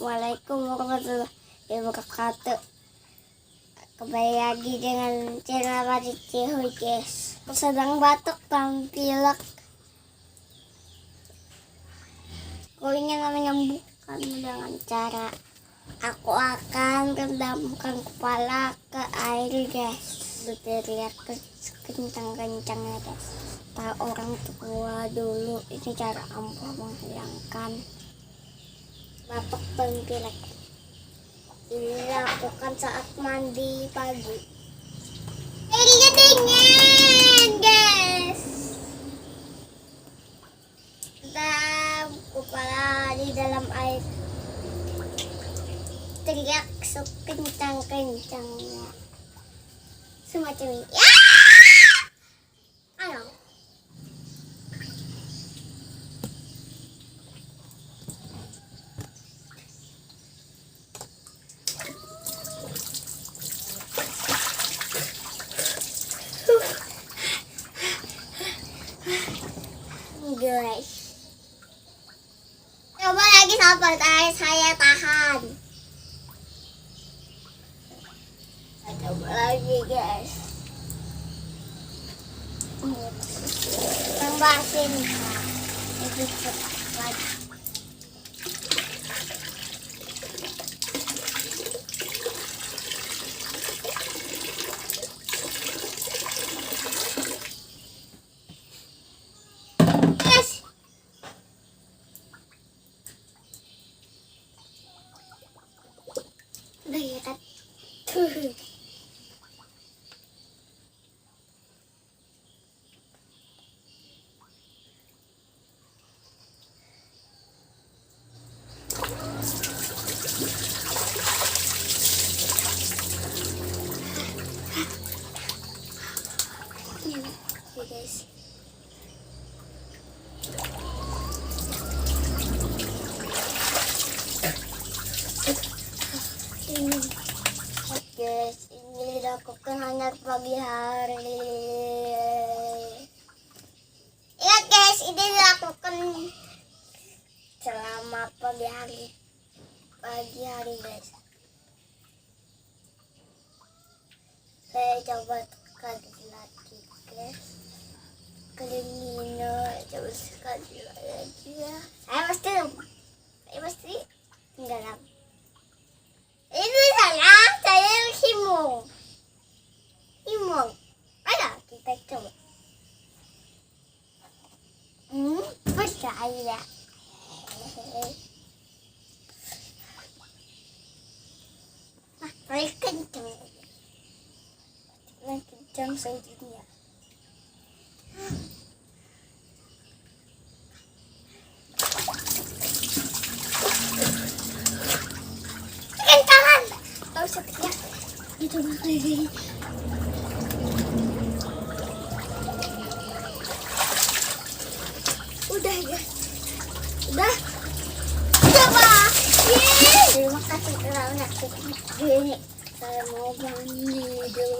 Assalamualaikum warahmatullahi wabarakatuh. Kembali lagi dengan channel Radit Cihuy, guys. Aku sedang batuk dan pilek. Aku ingin menyembuhkan dengan cara aku akan rendamkan kepala ke air, guys. Berteriak kencang-kencangnya, guys. Para orang tua dulu ini cara ampuh menghilangkan batuk dan pilek. Dilakukan saat mandi pagi. Airnya dingin, guys. Rendam kepala di dalam air. Teriak sekencang-kencangnya. Semacam ini. Ya! Ayo. Guys, coba lagi sabar, saya tahan. Coba lagi, guys. Tambahin lebih cepat lagi. Udah ya kan? Guys. Guys, ini dilakukan hanya pagi hari. Ingat guys, ini dilakukan selama pagi hari guys. Saya coba sekali lagi, guys. Kelingino, coba sekali lagi ya. Saya pasti tenggelam. Ini saya himung. Ayo kita coba. Percaya. Paling kencang. Kencang saudara. Kencangan. Tahu setia. Itu makanya. Udah ya. Udah. Coba. Terima kasih telah menyaksikan. Saya mau mandi dulu.